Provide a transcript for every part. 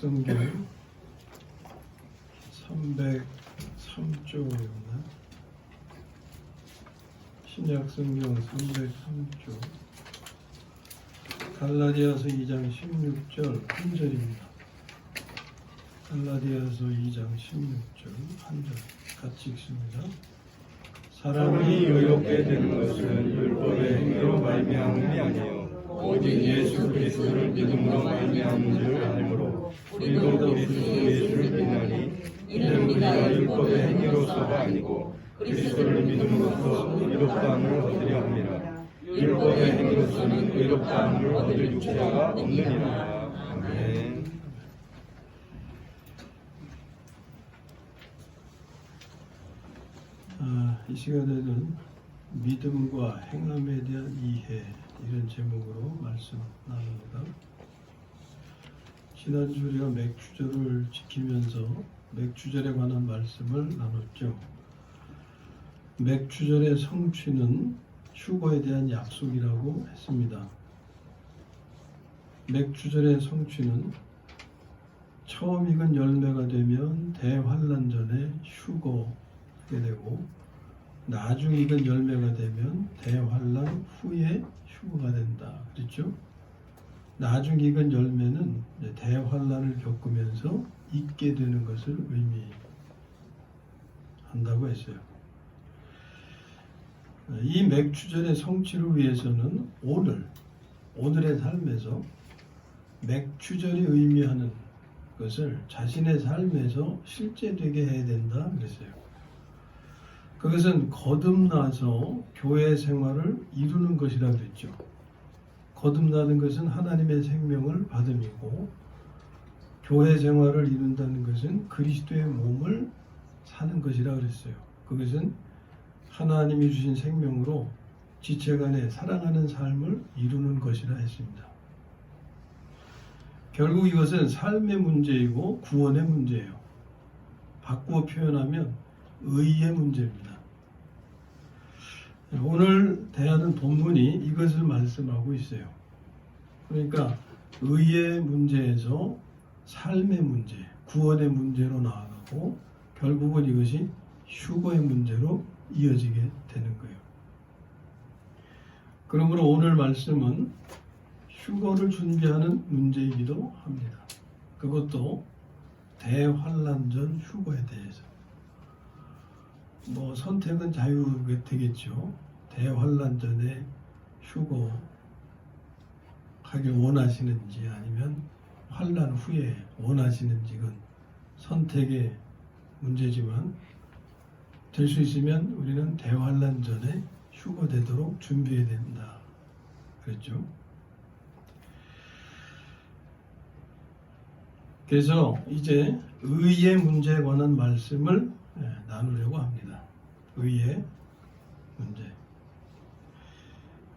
성경 303쪽이었나? 신약 성경 303쪽 갈라디아서 2장 16절 1절입니다. 갈라디아서 2장 16절 1절 같이 읽습니다. 사람이 의롭게 되는 것은 율법의 행위로 말미암음이 아니요 오직 예수 그리스도를 믿음으로 말미암은 줄 알므로 우리도 그리스도 예수를 믿나니 이는 우리가 율법의 행위로서가 아니고 그리스도를 믿음으로써 의롭다함을 얻으려 함이라. 율법의 행위로서는 의롭다함을 얻을 육체가 없느니라. 아멘. 이 시간에는 믿음과 행함에 대한 이해 이런 제목으로 말씀 나눕니다. 지난주 우리가 맥주절을 지키면서 맥주절에 관한 말씀을 나눴죠. 맥주절의 성취는 휴거에 대한 약속이라고 했습니다. 맥주절의 성취는 처음 익은 열매가 되면 대환란 전에 휴거하게 되고 나중 익은 열매가 되면 대환란 후에 휴거가 된다. 그렇죠? 나중 익은 열매는 대환란을 겪으면서 익게 되는 것을 의미한다고 했어요. 이 맥주절의 성취를 위해서는 오늘의 삶에서 맥주절이 의미하는 것을 자신의 삶에서 실제되게 해야 된다 그랬어요. 그것은 거듭나서 교회 생활을 이루는 것이라 그랬죠. 거듭나는 것은 하나님의 생명을 받음이고 교회 생활을 이룬다는 것은 그리스도의 몸을 사는 것이라 그랬어요. 그것은 하나님이 주신 생명으로 지체간에 사랑하는 삶을 이루는 것이라 했습니다. 결국 이것은 삶의 문제이고 구원의 문제예요. 바꾸어 표현하면 의의 문제입니다. 오늘 대하는 본문이 이것을 말씀하고 있어요. 그러니까 의의 문제에서 삶의 문제, 구원의 문제로 나아가고 결국은 이것이 휴거의 문제로 이어지게 되는 거예요. 그러므로 오늘 말씀은 휴거를 준비하는 문제이기도 합니다. 그것도 대환란 전 휴거에 대해서. 선택은 자유가 되겠죠. 대환란 전에 휴거하길 원하시는지 아니면 환란 후에 원하시는지 건 선택의 문제지만 될 수 있으면 우리는 대환란 전에 휴거되도록 준비해야 된다. 그랬죠. 그래서 이제 의의 문제에 관한 말씀을 나누려고 합니다. 의의 문제.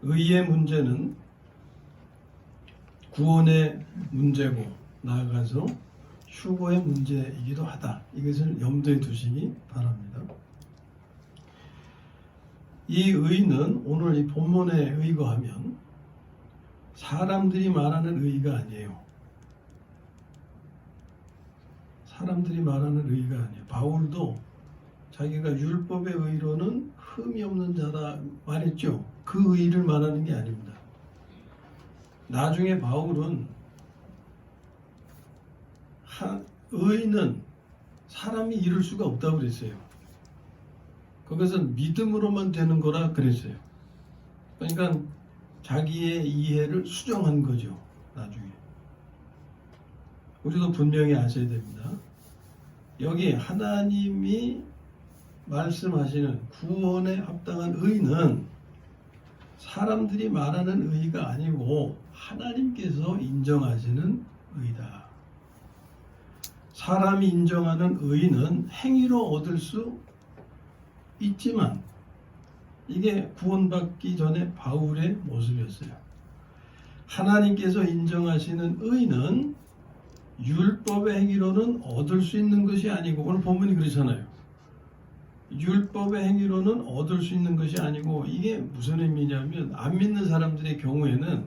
의의 문제는 구원의 문제고 나아가서 휴거의 문제이기도 하다. 이것을 염두에 두시기 바랍니다. 이 의는 오늘 이 본문에 의거하면 사람들이 말하는 의가 아니에요. 사람들이 말하는 의가 아니에요. 바울도 자기가 율법의 의로는 흠이 없는 자다 말했죠. 그 의를 말하는 게 아닙니다. 나중에 바울은 의는 사람이 이룰 수가 없다고 그랬어요. 그것은 믿음으로만 되는 거라 그랬어요. 그러니까 자기의 이해를 수정한 거죠. 나중에. 우리도 분명히 아셔야 됩니다. 여기 하나님이 말씀하시는 구원에 합당한 의는 사람들이 말하는 의가 아니고 하나님께서 인정하시는 의다. 사람이 인정하는 의는 행위로 얻을 수 있지만 이게 구원받기 전에 바울의 모습이었어요. 하나님께서 인정하시는 의는 율법의 행위로는 얻을 수 있는 것이 아니고 오늘 본문이 그렇잖아요. 율법의 행위로는 얻을 수 있는 것이 아니고 이게 무슨 의미냐면 안 믿는 사람들의 경우에는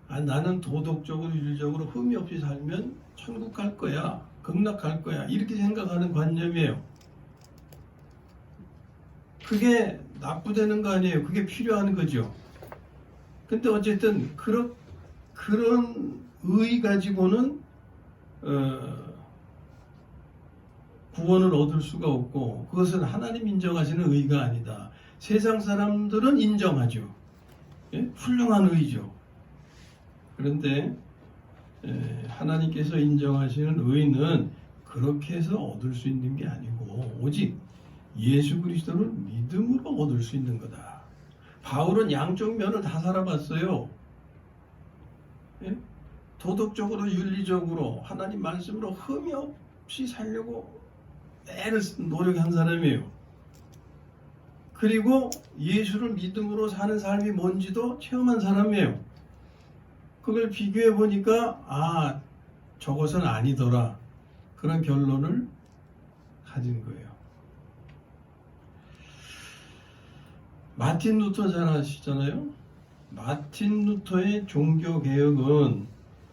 나는 도덕적으로 윤리적으로 흠이 없이 살면 천국 갈 거야, 극락할 거야 이렇게 생각하는 관념이에요. 그게 나쁘다는 거 아니에요. 그게 필요한 거죠. 근데 어쨌든 그런 의 가지고는 구원을 얻을 수가 없고, 그것은 하나님 인정하시는 의가 아니다. 세상 사람들은 인정하죠. 예? 훌륭한 의죠. 그런데 하나님께서 인정하시는 의는 그렇게 해서 얻을 수 있는 게 아니고 오직 예수 그리스도를 믿음으로 얻을 수 있는 거다. 바울은 양쪽 면을 다 살아봤어요. 예? 도덕적으로 윤리적으로 하나님 말씀으로 흠이 없이 살려고 애를 노력한 사람이에요. 그리고 예수를 믿음으로 사는 삶이 뭔지도 체험한 사람이에요. 그걸 비교해 보니까 아, 저것은 아니더라, 그런 결론을 가진 거예요. 마틴 루터 잘 아시잖아요. 마틴 루터의 종교개혁은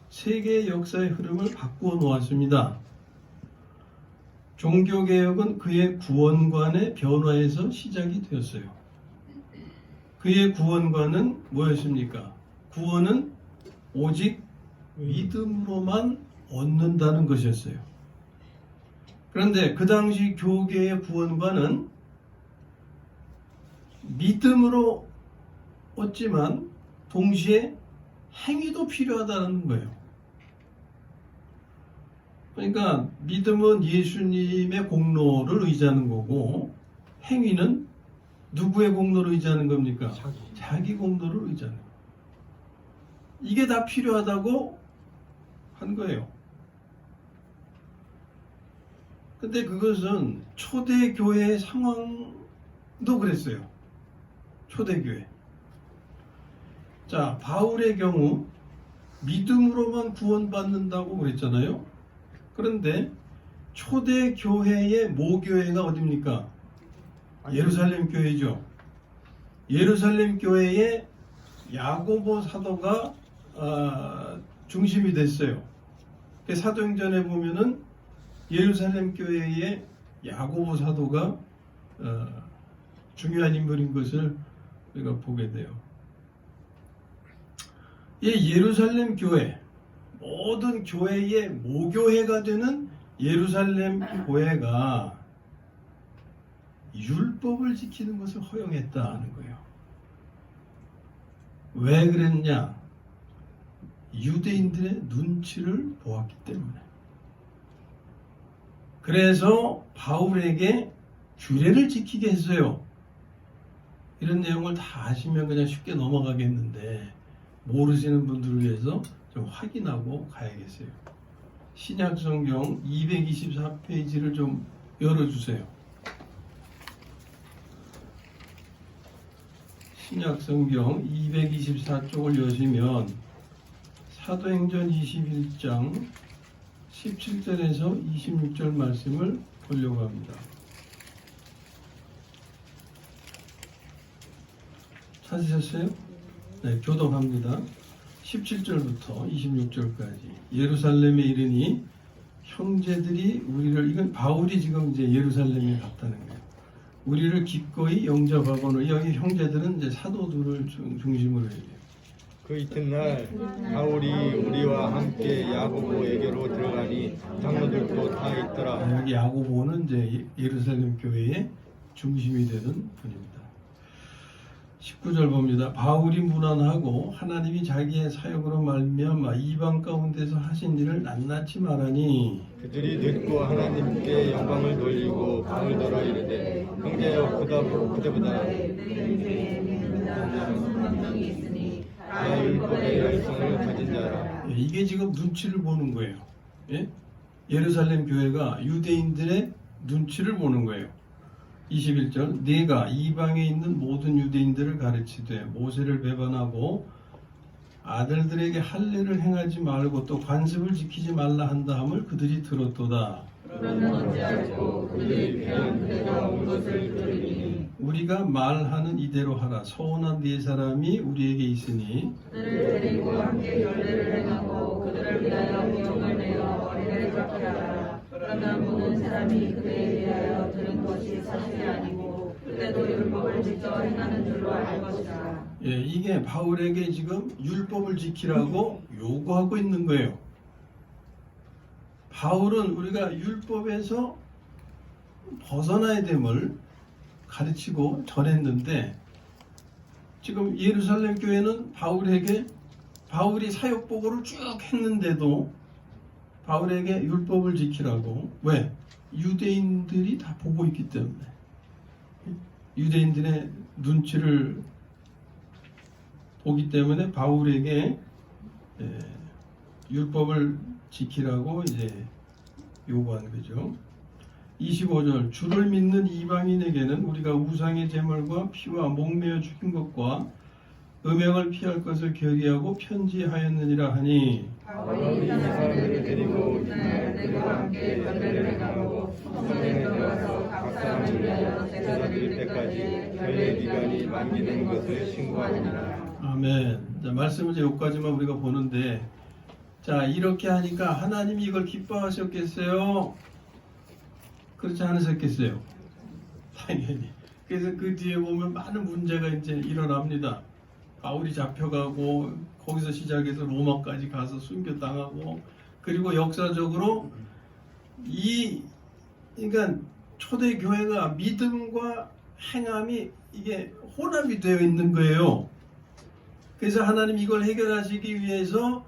세계 역사의 흐름을 바꾸어 놓았습니다. 종교개혁은 그의 구원관의 변화에서 시작이 되었어요. 그의 구원관은 뭐였습니까? 구원은 오직 믿음으로만 얻는다는 것이었어요. 그런데 그 당시 교계의 구원관은 믿음으로 얻지만 동시에 행위도 필요하다는 거예요. 그러니까 믿음은 예수님의 공로를 의지하는 거고, 행위는 누구의 공로를 의지하는 겁니까? 자기 공로를 의지하는 거예요. 이게 다 필요하다고 한 거예요. 근데 그것은 초대교회의 상황도 그랬어요. 초대교회. 자, 바울의 경우 믿음으로만 구원받는다고 그랬잖아요. 그런데 초대교회의 모교회가 어디입니까? 예루살렘 교회죠. 예루살렘 교회의 야고보 사도가 중심이 됐어요. 사도행전에 보면은 예루살렘 교회의 야고보 사도가 중요한 인물인 것을 우리가 보게 돼요. 이 예루살렘 교회, 모든 교회의 모교회가 되는 예루살렘 교회가 율법을 지키는 것을 허용했다는 거예요. 왜 그랬냐? 유대인들의 눈치를 보았기 때문에. 그래서 바울에게 규례를 지키게 했어요. 이런 내용을 다 아시면 그냥 쉽게 넘어가겠는데, 모르시는 분들을 위해서 좀 확인하고 가야겠어요. 신약성경 224페이지를 좀 열어주세요. 신약성경 224쪽을 여시면 사도행전 21장 17절에서 26절 말씀을 보려고 합니다. 찾으셨어요? 네, 교독합니다. 17절부터 26절까지. 예루살렘에 이르니 형제들이 우리를, 이건 바울이 지금 이제 예루살렘에 갔다는 거예요. 우리를 기꺼이 영접하거늘, 여기 형제들은 이제 사도들을 중심으로 해요. 그 이튿날 바울이 우리와 함께 야고보에게로 들어가니 장로들도 다 있더라. 여기 야고보는 이제 예루살렘 교회의 중심이 되는 분입니다. 19절 봅니다. 바울이 무난하고 하나님이 자기의 사역으로 말미암아 이방 가운데서 하신 일을 낱낱이 말하니, 그들이 듣고 하나님께 영광을 돌리고 방을 돌아 이르되, 형제여 그대보다 나 율법의 열성을 가진 자라. 이게 지금 눈치를 보는 거예요. 예? 예루살렘 교회가 유대인들의 눈치를 보는 거예요. 21절, 네가 이방에 있는 모든 유대인들을 가르치되 모세를 배반하고 아들들에게 할례를 행하지 말고 또 관습을 지키지 말라 한다 함을 그들이 들었도다. 너는 어찌할꼬 그들이 피한 그대가 온 것을 들으니 우리가 말하는 이대로 하라. 서운한 네 사람이 우리에게 있으니 그들을 데리고 함께 결례를 행하고 그들을 위하여 비용을 내어 어린애를 잡게 하라. 그러면 모든 사람이 그대에 대하여 들은 것이 사실이 아니고 그대도 율법을 직접 행하는 줄로 알 것이다. 예, 이게 바울에게 지금 율법을 지키라고 요구하고 있는 거예요. 바울은 우리가 율법에서 벗어나야 됨을 가르치고 전했는데 지금 예루살렘 교회는 바울이 사역보고를 쭉 했는데도 바울에게 율법을 지키라고. 왜? 유대인들이 다 보고 있기 때문에. 유대인들의 눈치를 보기 때문에 바울에게 율법을 지키라고 이제 요구한 거죠. 25절 주를 믿는 이방인에게는 우리가 우상의 제물과 피와 목매어 죽인 것과 음행을 피할 것을 결의하고 편지하였느니라 하니 바울이 이 사람들을 데리고 이날 내가 함께 결례를 행하고 성전에 들어가서 각 사람을 위하여 제사 드릴 때까지 결례 기간이 만기된 것을 신고하느니라. 아멘. 자, 말씀은 이제 여기까지만 우리가 보는데 자 이렇게 하니까 하나님이 이걸 기뻐하셨겠어요? 그렇지 않으셨겠어요? 당연히. 그래서 그 뒤에 보면 많은 문제가 이제 일어납니다. 바울이 잡혀가고 거기서 시작해서 로마까지 가서 순교당하고 그리고 역사적으로 그러니까 초대 교회가 믿음과 행함이 이게 혼합이 되어 있는 거예요. 그래서 하나님 이걸 해결하시기 위해서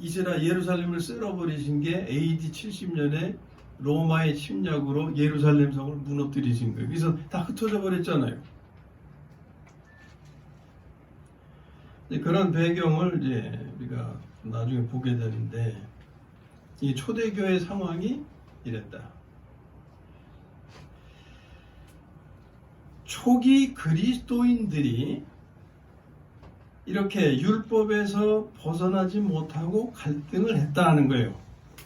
예루살렘을 쓸어버리신 게 AD 70년에 로마의 침략으로 예루살렘 성을 무너뜨리신 거예요. 그래서 다 흩어져 버렸잖아요. 그런 배경을 이제 우리가 나중에 보게 되는데 이 초대교회 상황이 이랬다. 초기 그리스도인들이 이렇게 율법에서 벗어나지 못하고 갈등을 했다는 거예요.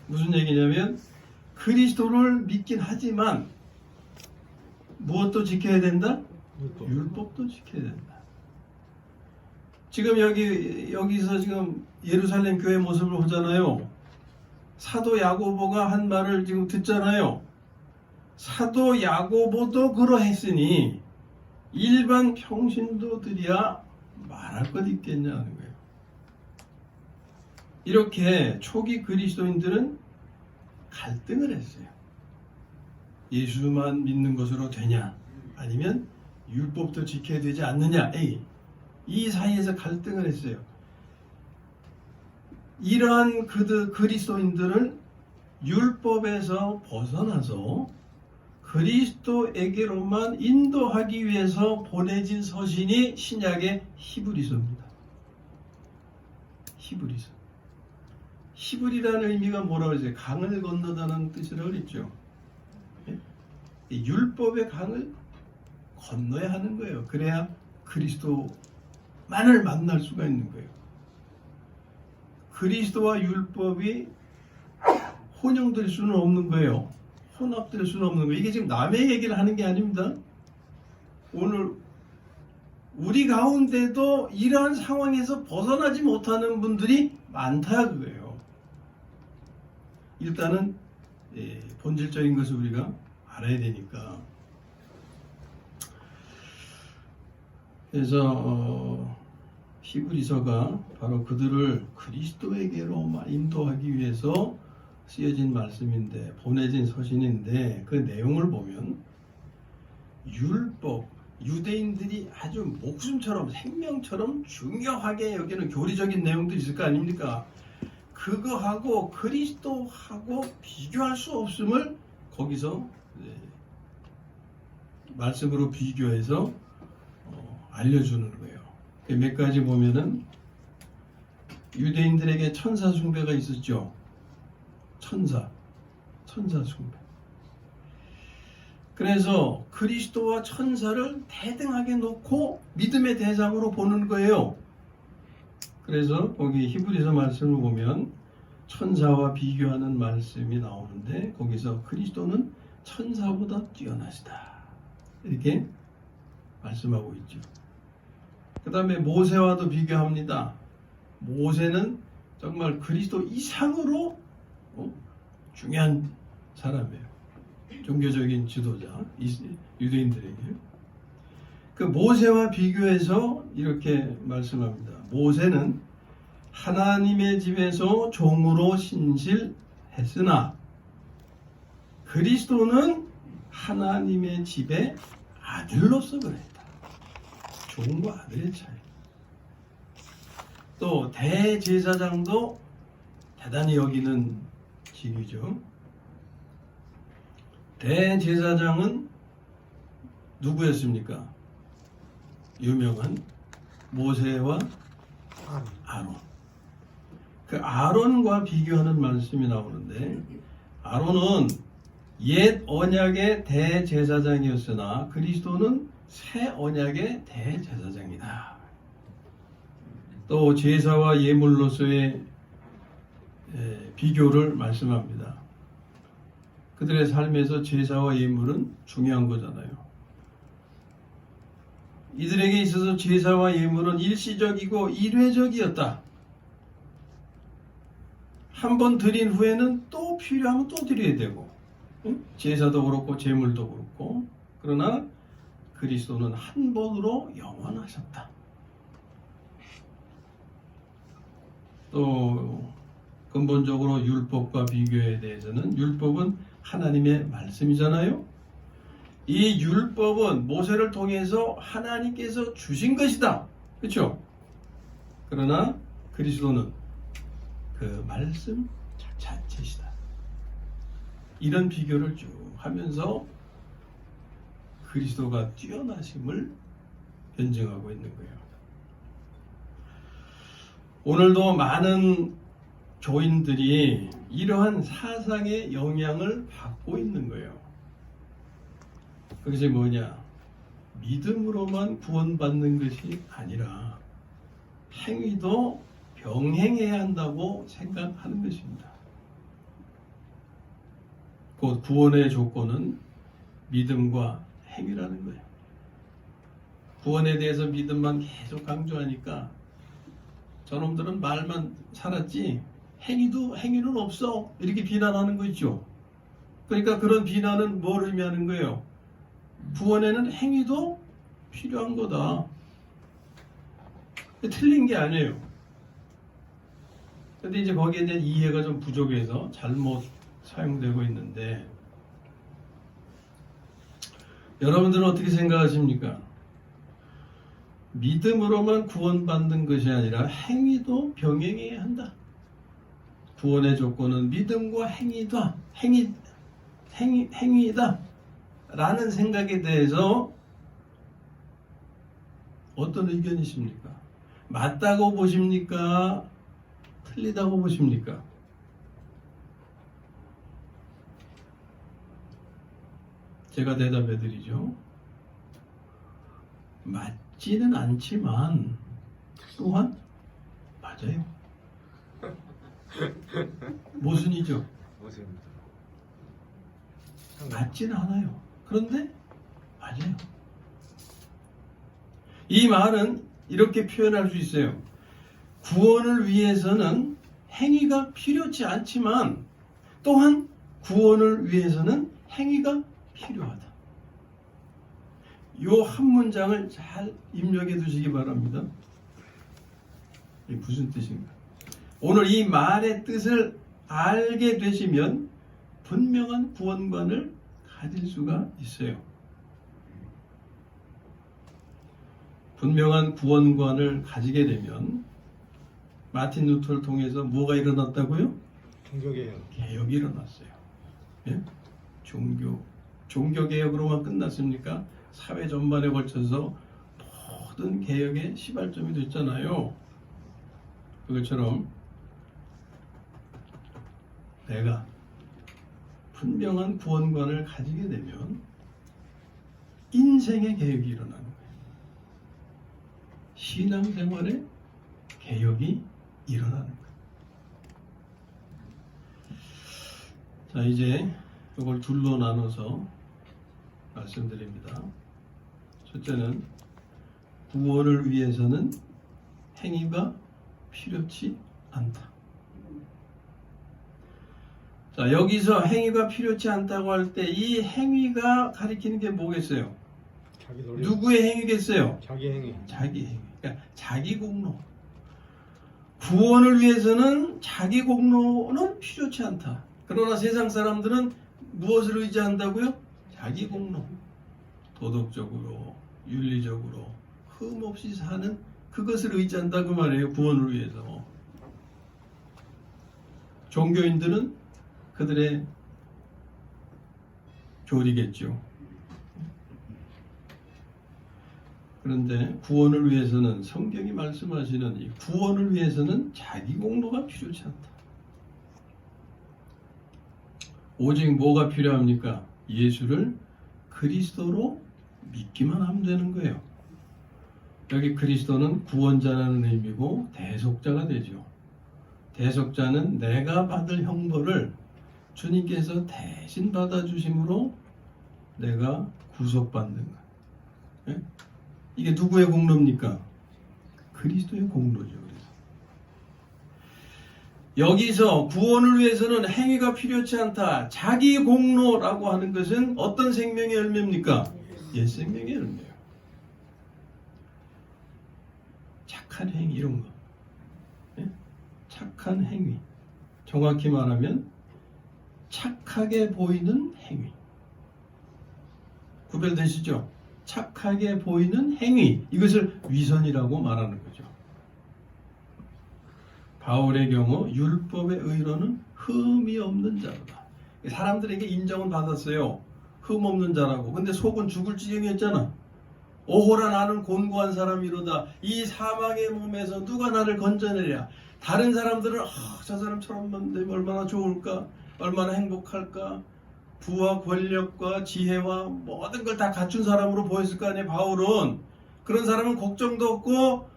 무슨 얘기냐면 그리스도를 믿긴 하지만 무엇도 지켜야 된다? 율법도 지켜야 된다. 지금 여기서 지금 예루살렘 교회 모습을 보잖아요. 사도 야고보가 한 말을 지금 듣잖아요. 사도 야고보도 그러했으니 일반 평신도들이야 말할 것 있겠냐는 거예요. 이렇게 초기 그리스도인들은 갈등을 했어요. 예수만 믿는 것으로 되냐? 아니면 율법도 지켜야 되지 않느냐? 이 사이에서 갈등을 했어요. 이러한 그리스도인들을 율법에서 벗어나서 그리스도에게로만 인도하기 위해서 보내진 서신이 신약의 히브리서입니다. 히브리서. 히브리라는 의미가 뭐라고 하죠? 강을 건너다는 뜻이라고 그랬죠. 율법의 강을 건너야 하는 거예요. 그래야 그리스도만을 만날 수가 있는 거예요. 그리스도와 율법이 혼용될 수는 없는 거예요. 혼합될 수는 없는 거예요. 이게 지금 남의 얘기를 하는 게 아닙니다. 오늘 우리 가운데도 이러한 상황에서 벗어나지 못하는 분들이 많다 그거예요. 일단은 본질적인 것을 우리가 알아야 되니까. 그래서 히브리서가 바로 그들을 그리스도에게로 인도하기 위해서 쓰여진 말씀인데, 보내진 서신인데, 그 내용을 보면 율법, 유대인들이 아주 목숨처럼 생명처럼 중요하게 여기는 교리적인 내용도 있을 거 아닙니까? 그거하고 그리스도하고 비교할 수 없음을 거기서 말씀으로 비교해서 알려주는 거예요. 몇 가지 보면은 유대인들에게 천사 숭배가 있었죠. 천사 숭배. 그래서 그리스도와 천사를 대등하게 놓고 믿음의 대상으로 보는 거예요. 그래서 거기 히브리서 말씀을 보면 천사와 비교하는 말씀이 나오는데 거기서 그리스도는 천사보다 뛰어나시다 이렇게 말씀하고 있죠. 그 다음에 모세와도 비교합니다. 모세는 정말 그리스도 이상으로 중요한 사람이에요. 종교적인 지도자, 유대인들에게. 그 모세와 비교해서 이렇게 말씀합니다. 모세는 하나님의 집에서 종으로 신실했으나 그리스도는 하나님의 집의 아들로서 그랬다. 종과 아들의 차이. 또 대제사장도 대단히 여기는 직위죠. 대제사장은 누구였습니까? 유명한 모세와 아론. 그 아론과 비교하는 말씀이 나오는데 아론은 옛 언약의 대제사장이었으나 그리스도는 새 언약의 대제사장이다. 또 제사와 예물로서의 비교를 말씀합니다. 그들의 삶에서 제사와 예물은 중요한 거잖아요. 이들에게 있어서 제사와 예물은 일시적이고 일회적이었다. 한 번 드린 후에는 또 필요하면 또 드려야 되고, 제사도 그렇고 제물도 그렇고. 그러나 그리스도는 한 번으로 영원하셨다. 또 근본적으로 율법과 비교에 대해서는 율법은 하나님의 말씀이잖아요. 이 율법은 모세를 통해서 하나님께서 주신 것이다. 그렇죠? 그러나 그리스도는 그 말씀 자체시다. 이런 비교를 쭉 하면서 그리스도가 뛰어나심을 변증하고 있는 거예요. 오늘도 많은 교인들이 이러한 사상의 영향을 받고 있는 거예요. 그것이 뭐냐? 믿음으로만 구원받는 것이 아니라 행위도 병행해야 한다고 생각하는 것입니다. 곧 구원의 조건은 믿음과 행위라는 거예요. 구원에 대해서 믿음만 계속 강조하니까 저놈들은 말만 살았지 행위는 없어 이렇게 비난하는 거 있죠. 그러니까 그런 비난은 뭘 의미하는 거예요? 구원에는 행위도 필요한 거다. 틀린 게 아니에요. 근데 이제 거기에 대한 이해가 좀 부족해서 잘못 사용되고 있는데 여러분들은 어떻게 생각하십니까? 믿음으로만 구원받는 것이 아니라 행위도 병행해야 한다. 구원의 조건은 믿음과 행위다. 라는 생각에 대해서 어떤 의견이십니까? 맞다고 보십니까? 틀리다고 보십니까? 제가 대답해 드리죠. 맞지는 않지만 또한 맞아요. 모순이죠. 모습입니다. 맞지는 않아요. 그런데 맞아요. 이 말은 이렇게 표현할 수 있어요. 구원을 위해서는 행위가 필요치 않지만 또한 구원을 위해서는 행위가 필요하다. 이 한 문장을 잘 입력해 두시기 바랍니다. 이게 무슨 뜻인가? 오늘 이 말의 뜻을 알게 되시면 분명한 구원관을 가질 수가 있어요. 분명한 구원관을 가지게 되면 마틴 루터를 통해서 뭐가 일어났다고요? 종교개혁. 개혁이 일어났어요. 예? 종교개혁으로만 끝났습니까? 사회 전반에 걸쳐서 모든 개혁의 시발점이 됐잖아요. 그것처럼 내가 분명한 구원관을 가지게 되면 인생의 개혁이 일어나는 거예요. 신앙생활의 개혁이 일어나는 거예요. 자, 이제 이걸 둘로 나눠서 말씀드립니다. 첫째는 구원을 위해서는 행위가 필요치 않다. 자, 여기서 행위가 필요치 않다고 할 때 이 행위가 가리키는 게 뭐겠어요? 자기 노력. 누구의 행위겠어요? 자기 행위. 자기 행위. 그러니까 자기 공로. 구원을 위해서는 자기 공로는 필요치 않다. 그러나 세상 사람들은 무엇을 의지한다고요? 자기 공로. 도덕적으로, 윤리적으로 흠없이 사는 그것을 의지한다 그 말이에요. 구원을 위해서. 종교인들은 그들의 교리겠죠. 그런데 구원을 위해서는 성경이 말씀하시는 이 구원을 위해서는 자기 공로가 필요치 않다. 오직 뭐가 필요합니까? 예수를 그리스도로 믿기만 하면 되는 거예요. 여기 그리스도는 구원자라는 의미고 대속자가 되죠. 대속자는 내가 받을 형벌을 주님께서 대신 받아주심으로 내가 구속받는 거예요. 예? 이게 누구의 공로입니까? 그리스도의 공로죠. 그래서 여기서 구원을 위해서는 행위가 필요치 않다. 자기 공로라고 하는 것은 어떤 생명의 열매입니까? 옛 생명의 열매예요. 착한 행위 이런 거. 예? 착한 행위. 정확히 말하면 착하게 보이는 행위. 구별되시죠? 착하게 보이는 행위. 이것을 위선이라고 말하는 거죠. 바울의 경우 율법의 의로는 흠이 없는 자로다. 사람들에게 인정은 받았어요. 흠 없는 자라고. 근데 속은 죽을 지경이었잖아. 오호라 나는 곤고한 사람이로다. 이 사망의 몸에서 누가 나를 건져내랴. 다른 사람들은 저 사람처럼 되면 얼마나 좋을까? 얼마나 행복할까? 부와 권력과 지혜와 모든 걸 다 갖춘 사람으로 보였을 거 아니에요. 바울은. 그런 사람은 걱정도 없고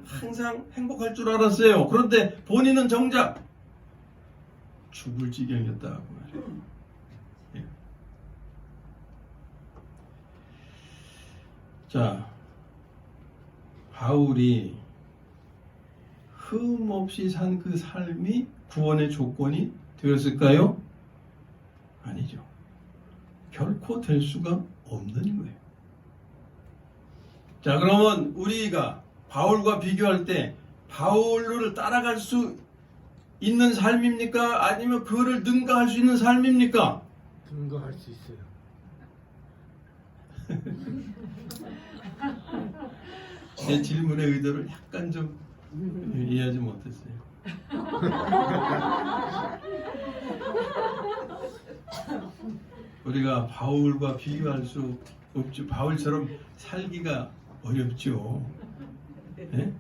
항상 행복할 줄 알았어요. 그런데 본인은 정작 죽을 지경이었다고 말해요. 예. 자, 바울이 흠 없이 산 그 삶이 구원의 조건이 되었을까요? 아니죠. 결코 될 수가 없는 거예요. 자, 그러면 우리가 바울과 비교할 때 바울을 따라갈 수 있는 삶입니까? 아니면 그를 능가할 수 있는 삶입니까? 능가할 수 있어요. 제 질문의 의도를 약간 좀 이해하지 못했어요. 우리가 바울과 비교할 수 없죠. 바울처럼 살기가 어렵죠. 네?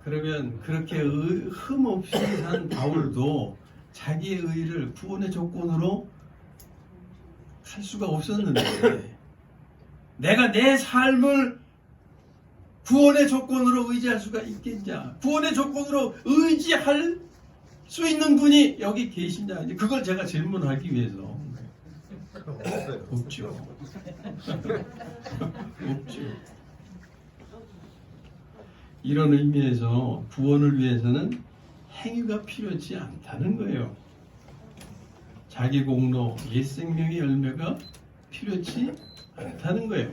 그러면 그렇게 흠 없이 산 바울도 자기의 의를 구원의 조건으로 할 수가 없었는데 내가 내 삶을 구원의 조건으로 의지할 수가 있겠냐? 구원의 조건으로 의지할 수 있는 분이 여기 계시냐? 이제 그걸 제가 질문하기 위해서. 없어요. 없죠. 없죠. 이런 의미에서 구원을 위해서는 행위가 필요치 않다는 거예요. 자기 공로, 옛 생명의 열매가 필요치 않다는 거예요.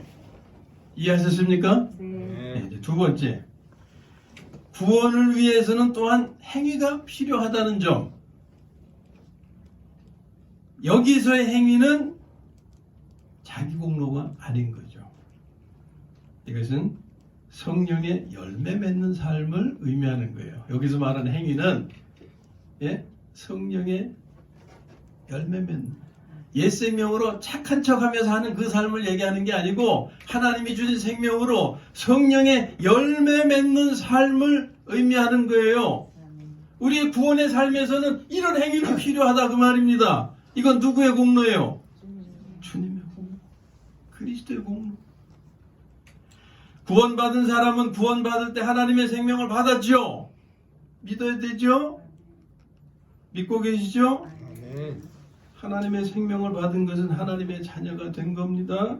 이해하셨습니까? 네, 이제 두 번째, 구원을 위해서는 또한 행위가 필요하다는 점. 여기서의 행위는 자기 공로가 아닌 거죠. 이것은 성령의 열매 맺는 삶을 의미하는 거예요. 여기서 말하는 행위는 성령의 열매 맺는 옛 생명으로 착한 척하면서 하는 그 삶을 얘기하는 게 아니고 하나님이 주신 생명으로 성령의 열매 맺는 삶을 의미하는 거예요. 우리의 구원의 삶에서는 이런 행위가 필요하다 그 말입니다. 이건 누구의 공로예요? 주님의 공로. 그리스도의 공로. 구원받은 사람은 구원받을 때 하나님의 생명을 받았죠. 믿어야 되죠. 믿고 계시죠? 아멘. 하나님의 생명을 받은 것은 하나님의 자녀가 된 겁니다.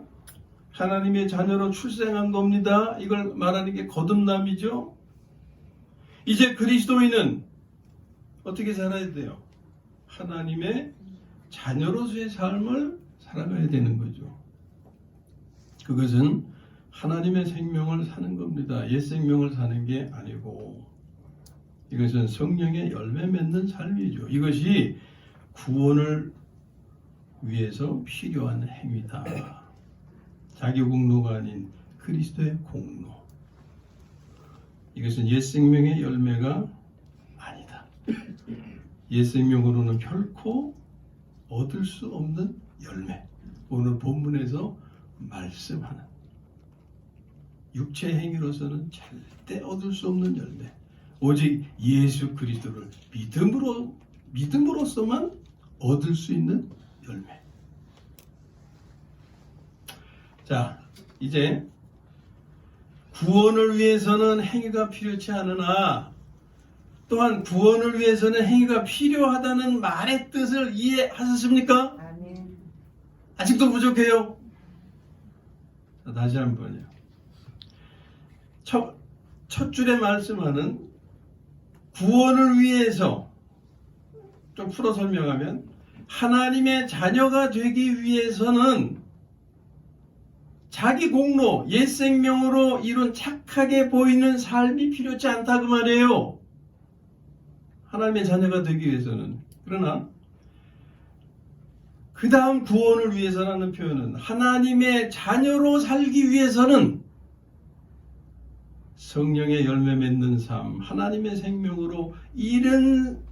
하나님의 자녀로 출생한 겁니다. 이걸 말하는 게 거듭남이죠. 이제 그리스도인은 어떻게 살아야 돼요? 하나님의 자녀로서의 삶을 살아가야 되는 거죠. 그것은 하나님의 생명을 사는 겁니다. 옛 생명을 사는 게 아니고, 이것은 성령의 열매 맺는 삶이죠. 이것이 구원을 위해서 필요한 행위다. 자기 공로가 아닌 그리스도의 공로. 이것은 옛 생명의 열매가 아니다. 옛 생명으로는 결코 얻을 수 없는 열매. 오늘 본문에서 말씀하는 육체 행위로서는 절대 얻을 수 없는 열매. 오직 예수 그리스도를 믿음으로서만 얻을 수 있는 열매. 자, 이제 구원을 위해서는 행위가 필요치 않으나 또한 구원을 위해서는 행위가 필요하다는 말의 뜻을 이해하셨습니까? 아멘. 아직도 부족해요. 자, 다시 한번요. 첫 줄에 말씀하는 구원을 위해서, 좀 풀어 설명하면 하나님의 자녀가 되기 위해서는 자기 공로, 옛 생명으로 이룬 착하게 보이는 삶이 필요치 않다 그 말이에요. 하나님의 자녀가 되기 위해서는. 그러나 그 다음 구원을 위해서라는 표현은 하나님의 자녀로 살기 위해서는 성령의 열매 맺는 삶, 하나님의 생명으로 이룬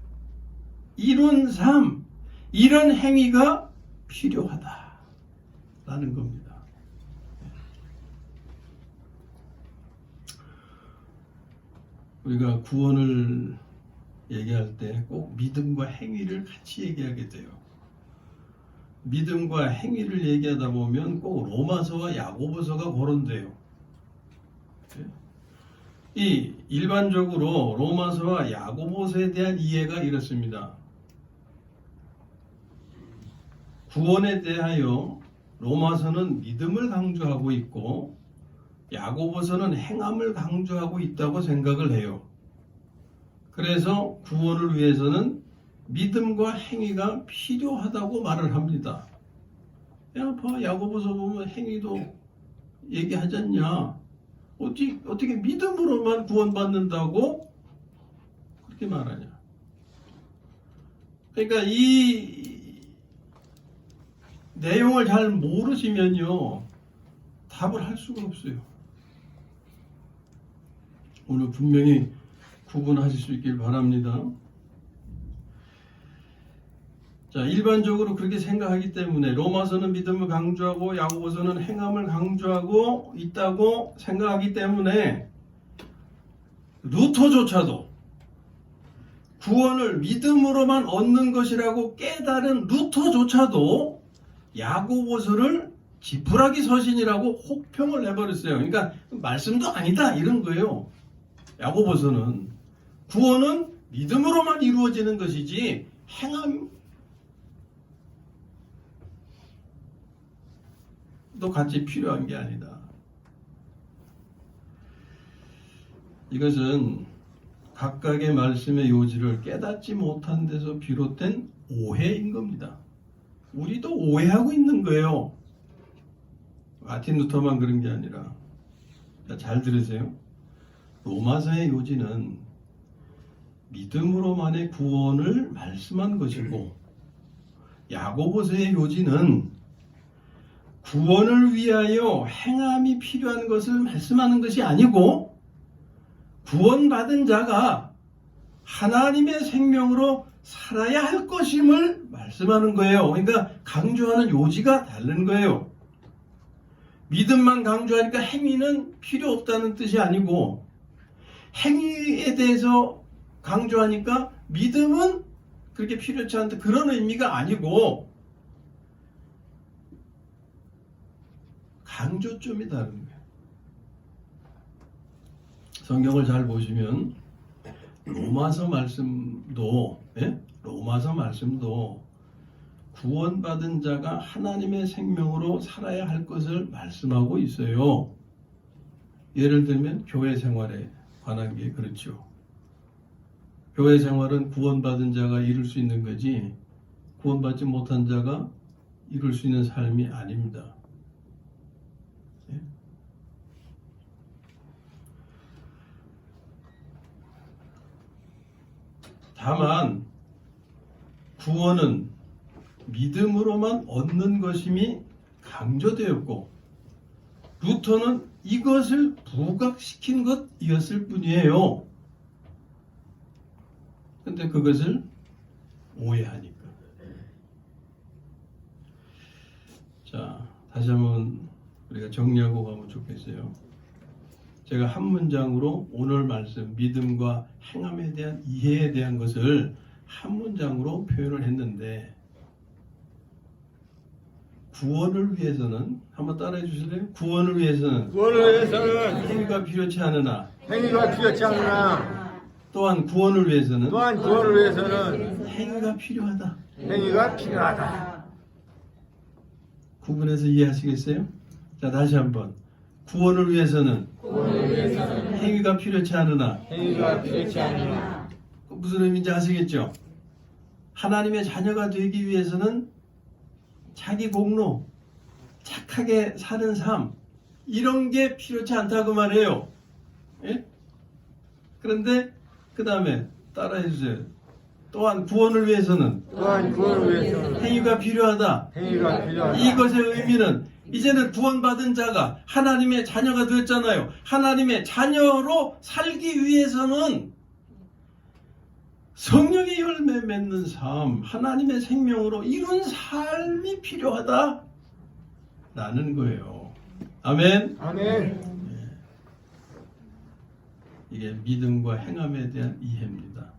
삶, 이런 행위가 필요하다라는 겁니다. 우리가 구원을 얘기할 때 꼭 믿음과 행위를 같이 얘기하게 돼요. 믿음과 행위를 얘기하다 보면 꼭 로마서와 야고보서가 거론돼요. 이 일반적으로 로마서와 야고보서에 대한 이해가 이렇습니다. 구원에 대하여 로마서는 믿음을 강조하고 있고 야고보서는 행함을 강조하고 있다고 생각을 해요. 그래서 구원을 위해서는 믿음과 행위가 필요하다고 말을 합니다. 야, 봐, 야고보서 보면 행위도 얘기하지 않냐? 어떻게 믿음으로만 구원받는다고 그렇게 말하냐? 그러니까 이 내용을 잘 모르시면요, 답을 할 수가 없어요. 오늘 분명히 구분하실 수 있길 바랍니다. 자, 일반적으로 그렇게 생각하기 때문에 로마서는 믿음을 강조하고 야고보서는 행함을 강조하고 있다고 생각하기 때문에 루터조차도 구원을 믿음으로만 얻는 것이라고 깨달은 루터조차도 야고보서를 지푸라기 서신이라고 혹평을 해버렸어요. 그러니까 말씀도 아니다 이런 거예요. 야고보서는 구원은 믿음으로만 이루어지는 것이지 행함 도 같이 필요한 게 아니다. 이것은 각각의 말씀의 요지를 깨닫지 못한 데서 비롯된 오해인 겁니다. 우리도 오해하고 있는 거예요. 마틴 루터만 그런 게 아니라. 자, 잘 들으세요. 로마서의 요지는 믿음으로만의 구원을 말씀한 것이고 야고보서의 요지는 구원을 위하여 행함이 필요한 것을 말씀하는 것이 아니고 구원받은 자가 하나님의 생명으로 살아야 할 것임을 말씀하는 거예요. 그러니까 강조하는 요지가 다른 거예요. 믿음만 강조하니까 행위는 필요 없다는 뜻이 아니고 행위에 대해서 강조하니까 믿음은 그렇게 필요치 않다 그런 의미가 아니고 강조점이 다른 거예요. 성경을 잘 보시면 로마서 말씀도 로마서 말씀도 구원받은 자가 하나님의 생명으로 살아야 할 것을 말씀하고 있어요. 예를 들면 교회 생활에 관한 게 그렇죠. 교회 생활은 구원받은 자가 이룰 수 있는 거지 구원받지 못한 자가 이룰 수 있는 삶이 아닙니다. 예? 다만 구원은 믿음으로만 얻는 것임이 강조되었고 루터는 이것을 부각시킨 것이었을 뿐이에요. 근데 그것을 오해하니까. 자, 다시 한번 우리가 정리하고 가면 좋겠어요. 제가 한 문장으로 오늘 말씀 믿음과 행함에 대한 이해에 대한 것을 한 문장으로 표현을 했는데 구원을 위해서는 한번 따라해 주실래요? 구원을 위해서는 행위가 필요치 않으나 또한 구원을 위해서는 행위가 필요하다. 구분해서 이해하시겠어요? 자, 다시 한번 구원을 위해서는 행위가 필요치 않으나 무슨 의미인지 아시겠죠? 하나님의 자녀가 되기 위해서는 자기 공로, 착하게 사는 삶 이런 게 필요치 않다고 말해요. 예? 그런데 그 다음에 따라해 주세요. 또한 구원을 위해서는 행위가 필요하다. 이것의 의미는 이제는 구원받은 자가 하나님의 자녀가 되었잖아요. 하나님의 자녀로 살기 위해서는 성령의 열매 맺는 삶, 하나님의 생명으로 이룬 삶이 필요하다 라는 거예요. 아멘. 이게 믿음과 행함에 대한 이해입니다.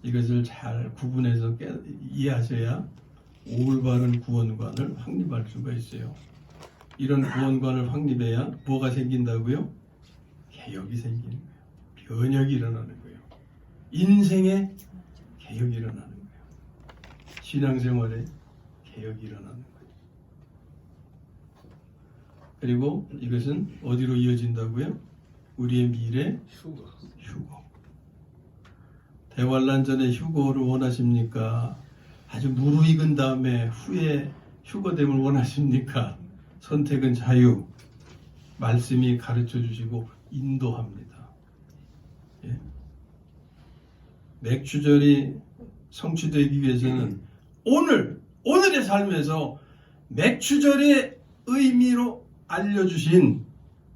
이것을 잘 구분해서 이해하셔야 올바른 구원관을 확립할 수가 있어요. 이런 구원관을 확립해야 뭐가 생긴다고요? 개혁이 생기는 거예요. 변혁이 일어나는 거예요. 인생의 개혁이 일어나는 거예요. 신앙생활에 개혁이 일어나는 거예요. 그리고 이것은 어디로 이어진다고요? 우리의 미래 휴거. 대환란 전에 휴거를 원하십니까? 아주 무르익은 다음에 후에 휴거됨을 원하십니까? 선택은 자유. 말씀이 가르쳐 주시고 인도합니다. 예? 맥주절이 성취되기 위해서는 오늘의 삶에서 맥주절의 의미로 알려주신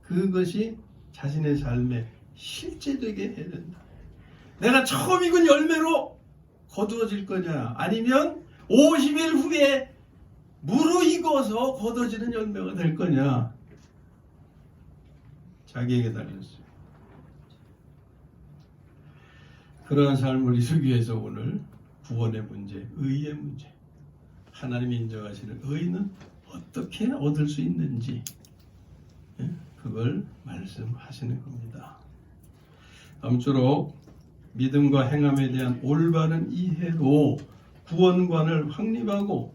그것이 자신의 삶에 실제되게 해야 된다. 내가 처음 익은 열매로 거두어질 거냐 아니면 50일 후에 무르익어서 거두어지는 열매가 될 거냐 자기에게 달렸어요. 그러한 삶을 이루기 위해서 오늘 구원의 문제, 의의 문제, 하나님이 인정하시는 의는 어떻게 얻을 수 있는지 그걸 말씀하시는 겁니다. 아무쪼록 믿음과 행함에 대한 올바른 이해로 구원관을 확립하고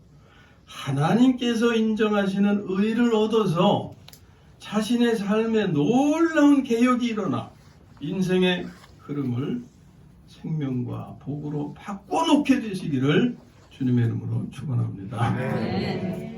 하나님께서 인정하시는 의를 얻어서 자신의 삶에 놀라운 개혁이 일어나 인생의 흐름을 생명과 복으로 바꿔놓게 되시기를 주님의 이름으로 축원합니다.